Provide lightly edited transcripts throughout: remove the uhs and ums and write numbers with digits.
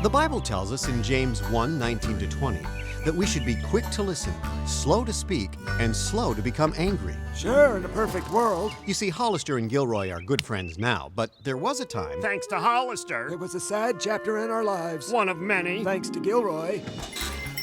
The Bible tells us in James 1:19-20 that we should be quick to listen, slow to speak, and slow to become angry. Sure, in a perfect world. You see, Hollister and Gilroy are good friends now, but there was a time... Thanks to Hollister. It was a sad chapter in our lives. One of many. Thanks to Gilroy.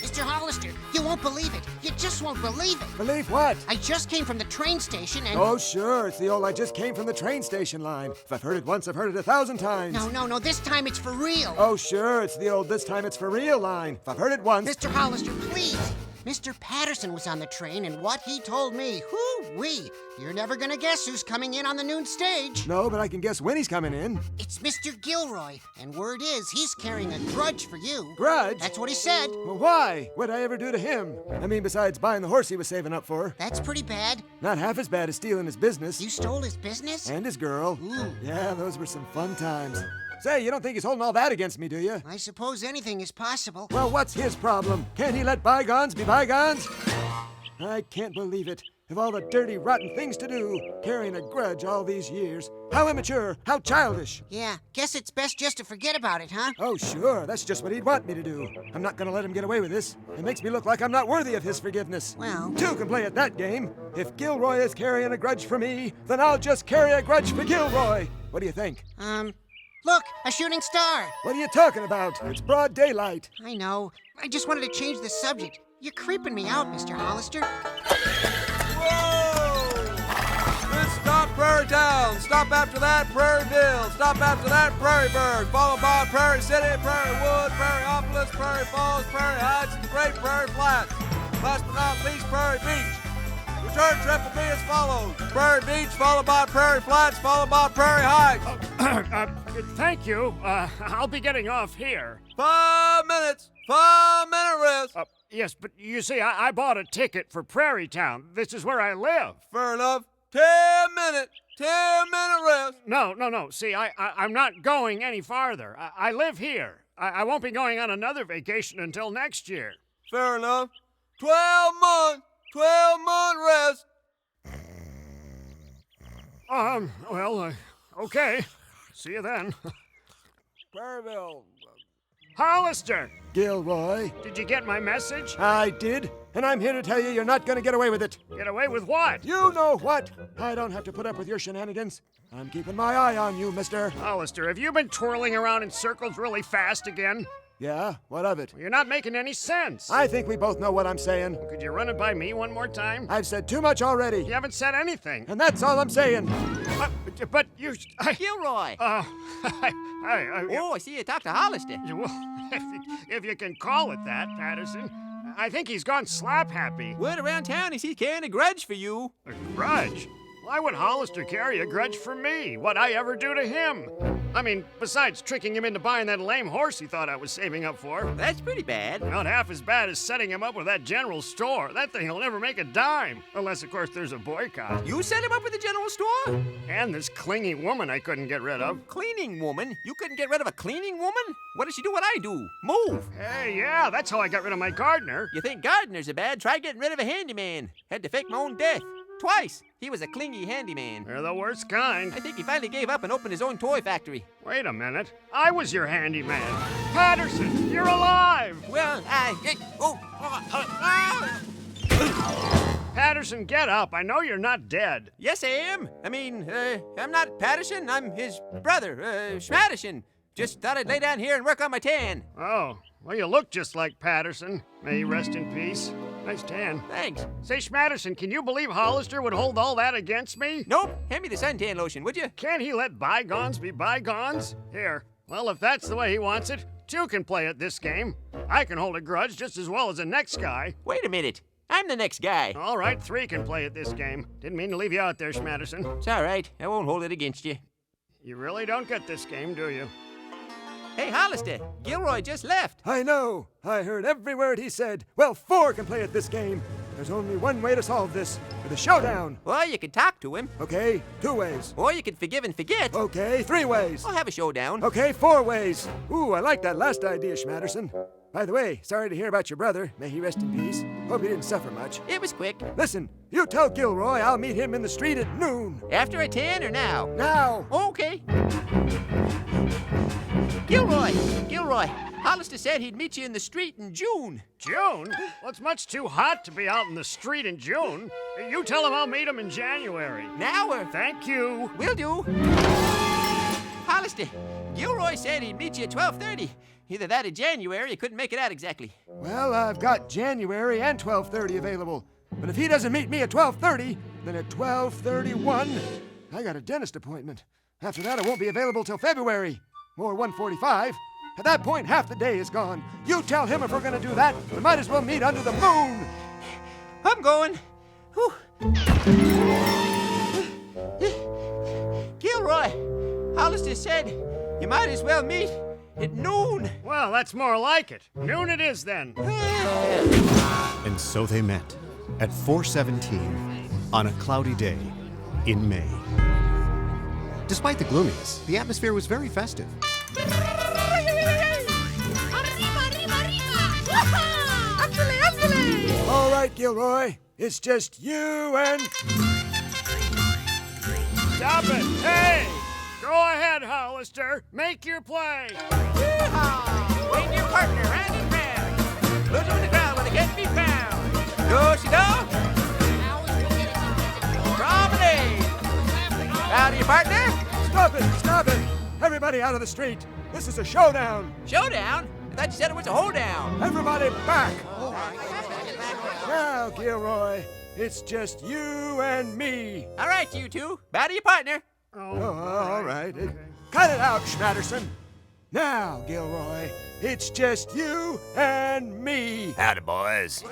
Mr. Hollister, you won't believe it. You just won't believe it. Believe what? I just came from the train station and... Oh, sure. It's the old I just came from the train station line. If I've heard it once, I've heard it 1,000 times. No. This time it's for real. Oh, sure. It's the old this time it's for real line. If I've heard it once... Mr. Hollister, please. Mr. Patterson was on the train, and what he told me, whoo-wee. You're never gonna guess who's coming in on the noon stage. No, but I can guess when he's coming in. It's Mr. Gilroy, and word is he's carrying a grudge for you. Grudge? That's what he said. Well, why? What'd I ever do to him? I mean, besides buying the horse he was saving up for. That's pretty bad. Not half as bad as stealing his business. You stole his business? And his girl. Ooh. Yeah, those were some fun times. Say, you don't think he's holding all that against me, do you? I suppose anything is possible. Well, what's his problem? Can't he let bygones be bygones? I can't believe it. Of all the dirty, rotten things to do, carrying a grudge all these years. How immature, how childish. Yeah, guess it's best just to forget about it, huh? Oh, sure, that's just what he'd want me to do. I'm not gonna let him get away with this. It makes me look like I'm not worthy of his forgiveness. Well... Two can play at that game. If Gilroy is carrying a grudge for me, then I'll just carry a grudge for Gilroy. What do you think? Look, a shooting star. What are you talking about? It's broad daylight. I know. I just wanted to change the subject. You're creeping me out, Mr. Hollister. Whoa! This stop Prairie Town. Stop after that Prairieville. Stop after that Prairieburg. Followed by Prairie City, Prairie Wood, Prairieopolis, Prairie Falls, Prairie Heights, and Great Prairie Flats. Last but not least, Prairie Beach. Return trip will be as follows. Prairie Beach, followed by Prairie Flats, followed by Prairie Heights. Thank you. I'll be getting off here. 5 minutes. 5-minute rest. Yes, but you see, I bought a ticket for Prairie Town. This is where I live. Fair enough. 10-minute rest. No. See, I'm not going any farther. I live here. I won't be going on another vacation until next year. Fair enough. 12-month rest. Okay. See you then. Prairieville. Hollister! Gilroy. Did you get my message? I did, and I'm here to tell you you're not gonna get away with it. Get away with what? You know what? I don't have to put up with your shenanigans. I'm keeping my eye on you, mister. Hollister, have you been twirling around in circles really fast again? Yeah, what of it? You're not making any sense. I think we both know what I'm saying. Could you run it by me one more time? I've said too much already. You haven't said anything. And that's all I'm saying. But you... Gilroy! I see you talked to Hollister. If you can call it that, Patterson. I think he's gone slap happy. Word around town is he's carrying a grudge for you. A grudge? Why would Hollister carry a grudge for me? What'd I ever do to him? I mean, besides tricking him into buying that lame horse he thought I was saving up for. That's pretty bad. Not half as bad as setting him up with that general store. That thing will never make a dime. Unless, of course, there's a boycott. You set him up with the general store? And this clingy woman I couldn't get rid of. Cleaning woman? You couldn't get rid of a cleaning woman? What does she do what I do? Move. Hey, yeah, that's how I got rid of my gardener. You think gardeners are bad? Try getting rid of a handyman. Had to fake my own death. Twice. He was a clingy handyman. They're the worst kind. I think he finally gave up and opened his own toy factory. Wait a minute. I was your handyman. Patterson, you're alive! Well, Patterson, get up. I know you're not dead. Yes, I am. I mean, I'm not Patterson. I'm his brother, Schmatterson. Just thought I'd lay down here and work on my tan. Oh, well, you look just like Patterson. May he rest in peace. Nice tan. Thanks. Say, Schmatterson, can you believe Hollister would hold all that against me? Nope. Hand me the suntan lotion, would you? Can't he let bygones be bygones? Here. Well, if that's the way he wants it, two can play at this game. I can hold a grudge just as well as the next guy. Wait a minute. I'm the next guy. All right, three can play at this game. Didn't mean to leave you out there, Schmatterson. It's all right. I won't hold it against you. You really don't get this game, do you? Hey, Hollister, Gilroy just left. I know. I heard every word he said. Well, four can play at this game. There's only one way to solve this. With a showdown. Or you could talk to him. Okay, 2 ways. Or you could forgive and forget. Okay, 3 ways. Or have a showdown. Okay, 4 ways. Ooh, I like that last idea, Schmatterson. By the way, sorry to hear about your brother. May he rest in peace. Hope he didn't suffer much. It was quick. Listen, you tell Gilroy I'll meet him in the street at noon. After a tan or now? Now. Okay. Gilroy, Hollister said he'd meet you in the street in June. June? Well, it's much too hot to be out in the street in June. You tell him I'll meet him in January. Now we're... Thank you. Will do. Hollister, Gilroy said he'd meet you at 12:30. Either that or January. He couldn't make it out exactly. Well, I've got January and 12:30 available. But if he doesn't meet me at 12:30, then at 12:31, I got a dentist appointment. After that, I won't be available till February, or 1:45. At that point, half the day is gone. You tell him if we're gonna do that, we might as well meet under the moon. I'm going. Whew. Gilroy, Hollister said you might as well meet at noon. Well, that's more like it. Noon it is then. And so they met at 4:17 on a cloudy day in May. Despite the gloominess, the atmosphere was very festive. All right, Gilroy, it's just you and... Stop it! Hey! Go ahead, Hollister. Make your play. Yeehaw! Wing your partner round and round. Put on the ground where they can't be found. Go, she go. Promenade. Howdy, partner. Stop it! Everybody out of the street. This is a showdown. Showdown? I thought you said it was a hoedown. Everybody back. Now, Gilroy, it's just you and me. All right, you two. Bow to your partner. Oh, all right. Cut it out, Schmatterson. Now, Gilroy, it's just you and me. Howdy, boys.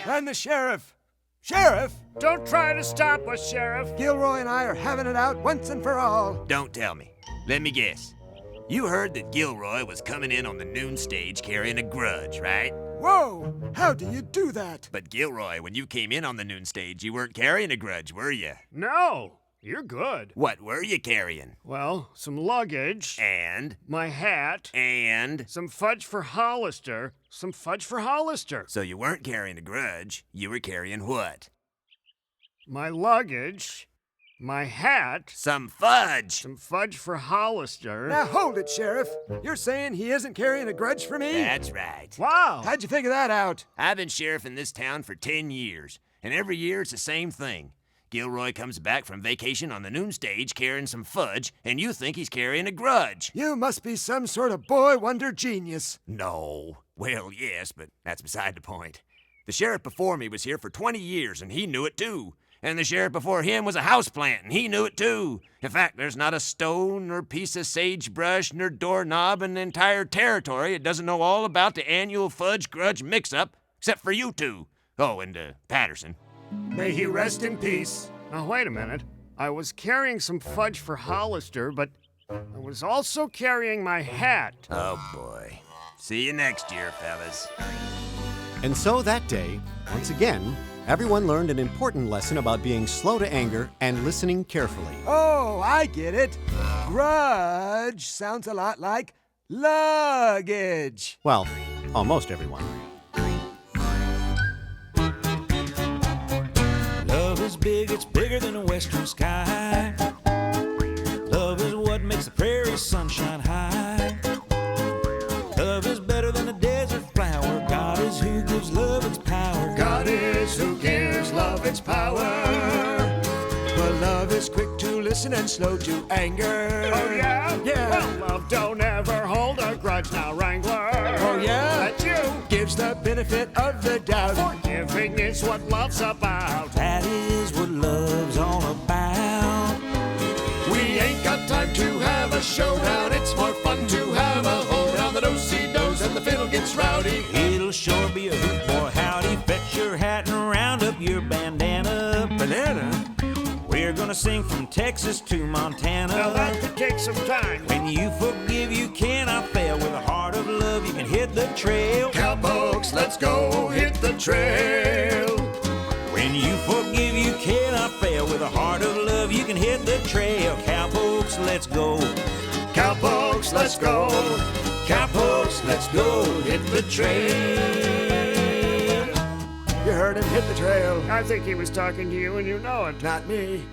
And the sheriff. Sheriff, Don't try to stop us, Sheriff. Gilroy and I are having it out once and for all. Don't tell me. Let me guess. You heard that Gilroy was coming in on the noon stage carrying a grudge, right? Whoa, how do you do that? But Gilroy, when you came in on the noon stage, you weren't carrying a grudge, were you? No, you're good. What were you carrying? Well, some luggage, And? my hat, And? some fudge for Hollister, some fudge for Hollister. So you weren't carrying a grudge, you were carrying what? My luggage, my hat, Some fudge! some fudge for Hollister. Now hold it, Sheriff. You're saying he isn't carrying a grudge for me? That's right. Wow. How'd you figure that out? I've been sheriff in this town for 10 years, and every year it's the same thing. Gilroy comes back from vacation on the noon stage carrying some fudge, and you think he's carrying a grudge. You must be some sort of boy wonder genius. No. Well, yes, but that's beside the point. The sheriff before me was here for 20 years, and he knew it too. And the sheriff before him was a houseplant, and he knew it too. In fact, there's not a stone or piece of sagebrush nor doorknob in the entire territory that doesn't know all about the annual fudge grudge mix-up, except for you two. Oh, and Patterson. May he rest in peace. Now, wait a minute. I was carrying some fudge for Hollister, but I was also carrying my hat. Oh, boy. See you next year, fellas. And so that day, once again, everyone learned an important lesson about being slow to anger and listening carefully. Oh, I get it. Grudge sounds a lot like luggage. Well, almost everyone. Love is big, it's bigger than a western sky. Love is what makes the prairie sunshine high. Love is better than a desert flower. God is who gives love its power. God is who gives love its power. But love is quick to listen and slow to anger. Oh, yeah? Yeah. Well, love don't ever hold a grudge now, Wrangler. Oh, yeah? That you. Gives the benefit of the doubt. Forgiving is what love's about. That is what love's all about. We ain't got time to have a showdown. It's more fun to have a hoedown. The do-si-dos and the fiddle gets rowdy. It'll sure be a hoot, boy, howdy. Fetch your hat and round up your bandana. Banana? We're gonna sing from Texas to Montana. Now, that could take some time. When you forgive, you cannot fail. With a heart of love, you can hit the trail. Cowpokes, let's go hit the trail. When you forgive, you cannot fail. With a heart of love, you can hit the trail. Cowpokes, let's go. Cowpokes, let's go. Cowpokes, let's go hit the trail. You heard him hit the trail. I think he was talking to you, and you know it. Not me.